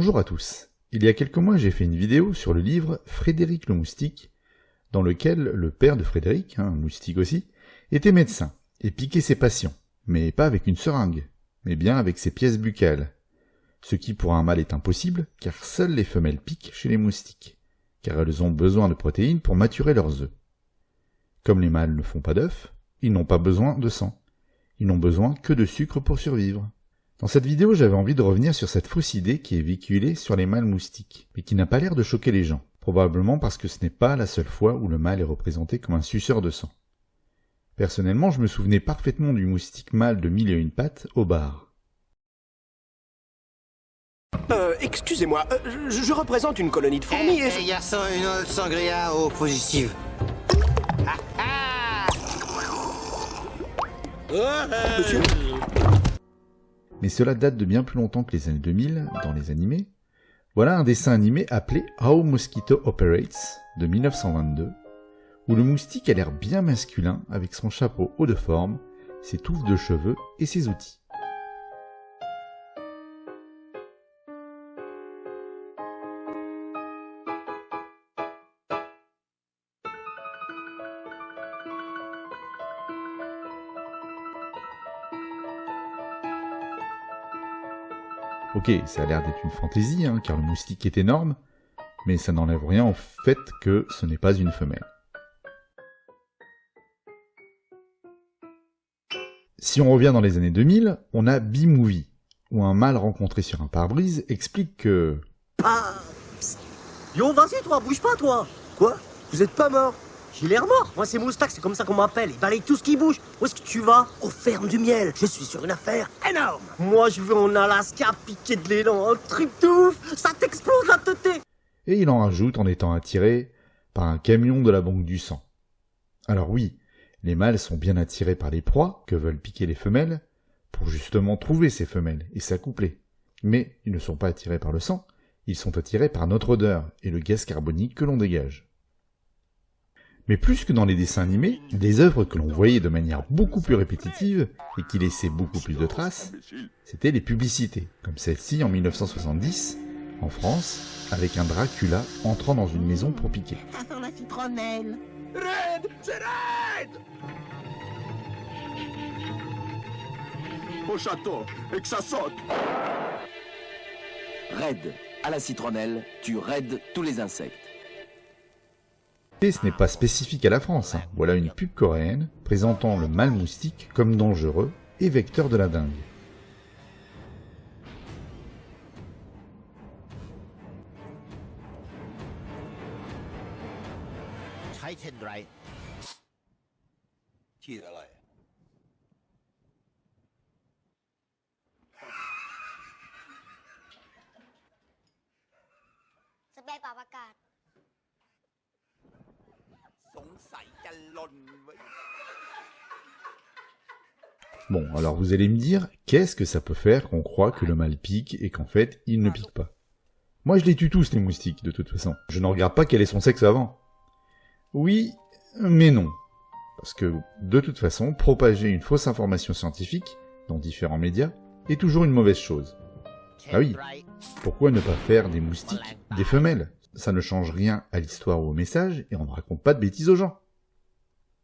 Bonjour à tous. Il y a quelques mois, j'ai fait une vidéo sur le livre Frédéric le moustique, dans lequel le père de Frédéric, un moustique aussi, était médecin et piquait ses patients, mais pas avec une seringue, mais bien avec ses pièces buccales. Ce qui pour un mâle est impossible, car seules les femelles piquent chez les moustiques, car elles ont besoin de protéines pour maturer leurs œufs. Comme les mâles ne font pas d'œufs, ils n'ont pas besoin de sang. Ils n'ont besoin que de sucre pour survivre. Dans cette vidéo, j'avais envie de revenir sur cette fausse idée qui est véhiculée sur les mâles moustiques, mais qui n'a pas l'air de choquer les gens, probablement parce que ce n'est pas la seule fois où le mâle est représenté comme un suceur de sang. Personnellement, je me souvenais parfaitement du moustique mâle de 1001 pattes au bar. Excusez-moi, je représente une colonie de fourmis et... Hey, garçon, une autre sangria au positive. Monsieur... Mais cela date de bien plus longtemps que les années 2000, dans les animés. Voilà un dessin animé appelé How Mosquito Operates, de 1922, où le moustique a l'air bien masculin avec son chapeau haut de forme, ses touffes de cheveux et ses outils. Ok, ça a l'air d'être une fantaisie, car le moustique est énorme, mais ça n'enlève rien au fait que ce n'est pas une femelle. Si on revient dans les années 2000, on a B-Movie, où un mâle rencontré sur un pare-brise explique que... Ah, psst. Yo, vas-y toi, bouge pas toi. Quoi? Vous êtes pas mort? J'ai l'air mort. Moi c'est Moustache, c'est comme ça qu'on m'appelle. Il balaye tout ce qui bouge. Où est-ce que tu vas? Aux fermes du miel. Je suis sur une affaire énorme. Moi je vais en Alaska piquer de l'élan. Un truc de ouf. Ça t'explose la tête. Et il en rajoute en étant attiré par un camion de la banque du sang. Alors oui, les mâles sont bien attirés par les proies que veulent piquer les femelles, pour justement trouver ces femelles et s'accoupler. Mais ils ne sont pas attirés par le sang, ils sont attirés par notre odeur et le gaz carbonique que l'on dégage. Mais plus que dans les dessins animés, des œuvres que l'on voyait de manière beaucoup plus répétitive et qui laissaient beaucoup plus de traces, c'étaient les publicités, comme celle-ci en 1970, en France, avec un Dracula entrant dans une maison pour piquer. La citronnelle. Red, c'est Red! Au château, et que ça saute. Red, à la citronnelle, tu raides tous les insectes. Et ce n'est pas spécifique à la France, Voilà une pub coréenne présentant le mâle moustique comme dangereux et vecteur de la dengue. Bon, alors vous allez me dire, qu'est-ce que ça peut faire qu'on croit que le mâle pique et qu'en fait, il ne pique pas? Moi je les tue tous les moustiques, de toute façon. Je ne regarde pas quel est son sexe avant. Oui, mais non. Parce que, de toute façon, propager une fausse information scientifique, dans différents médias, est toujours une mauvaise chose. Ah oui, pourquoi ne pas faire des moustiques des femelles? Ça ne change rien à l'histoire ou au message, et on ne raconte pas de bêtises aux gens.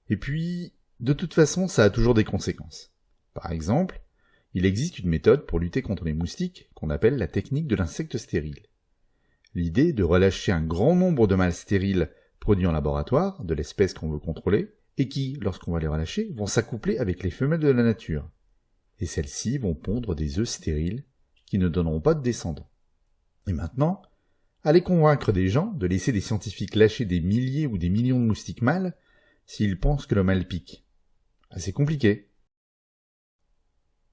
Et puis, de toute façon, ça a toujours des conséquences. Par exemple, il existe une méthode pour lutter contre les moustiques qu'on appelle la technique de l'insecte stérile. L'idée est de relâcher un grand nombre de mâles stériles produits en laboratoire, de l'espèce qu'on veut contrôler, et qui, lorsqu'on va les relâcher, vont s'accoupler avec les femelles de la nature. Et celles-ci vont pondre des œufs stériles qui ne donneront pas de descendants. Et maintenant, allez convaincre des gens de laisser des scientifiques lâcher des milliers ou des millions de moustiques mâles s'ils pensent que le mâle pique. Assez compliqué.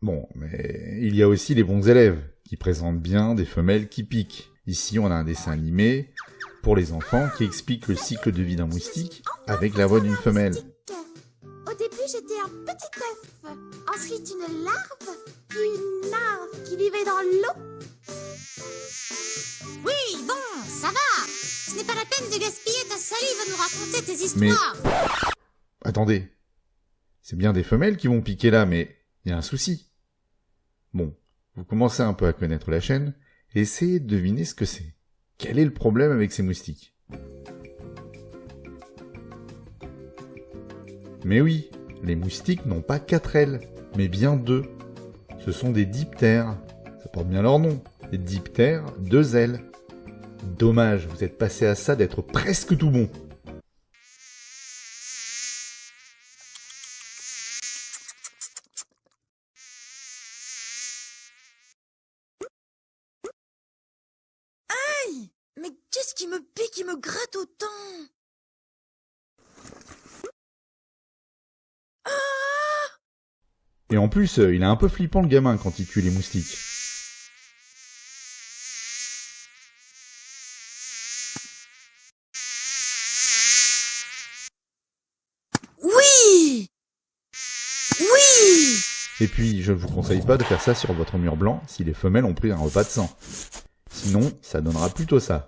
Bon, mais il y a aussi les bons élèves, qui présentent bien des femelles qui piquent. Ici, on a un dessin animé, pour les enfants, qui explique le cycle de vie d'un moustique, avec la voix d'une femelle. Au début, j'étais un petit œuf, ensuite une larve, puis une larve qui vivait dans l'eau. Oui, bon, ça va. Ce n'est pas la peine de gaspiller ta salive à nous raconter tes histoires. Mais... attendez. C'est bien des femelles qui vont piquer là, mais il y a un souci. Bon, vous commencez un peu à connaître la chaîne, et essayez de deviner ce que c'est. Quel est le problème avec ces moustiques? Mais oui, les moustiques n'ont pas 4 ailes, mais bien 2. Ce sont des diptères. Ça porte bien leur nom. Des diptères, 2 ailes. Dommage, vous êtes passé à ça d'être presque tout bon. Mais qu'est-ce qui me pique et me gratte autant? Et en plus, il est un peu flippant le gamin quand il tue les moustiques. Oui! Oui! Et puis, je ne vous conseille pas de faire ça sur votre mur blanc si les femelles ont pris un repas de sang. Sinon, ça donnera plutôt ça.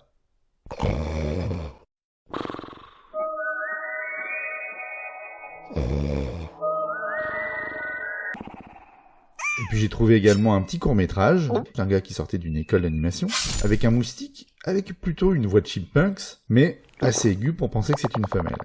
Et puis j'ai trouvé également un petit court-métrage d'un gars qui sortait d'une école d'animation avec un moustique avec plutôt une voix de chipmunks, mais assez aiguë pour penser que c'est une femelle.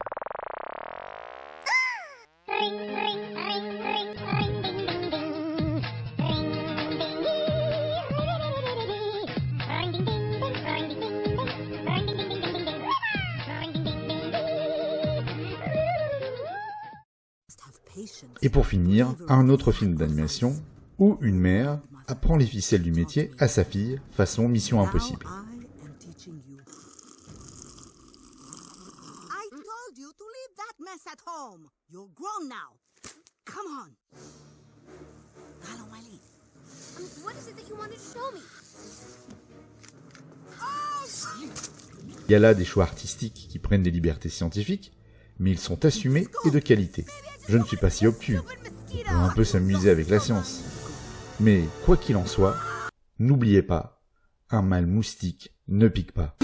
Et pour finir, un autre film d'animation où une mère apprend les ficelles du métier à sa fille façon Mission Impossible. Il y a là des choix artistiques qui prennent des libertés scientifiques, mais ils sont assumés et de qualité. Je ne suis pas si obtus, on peut un peu s'amuser avec la science. Mais quoi qu'il en soit, n'oubliez pas, un mâle moustique ne pique pas.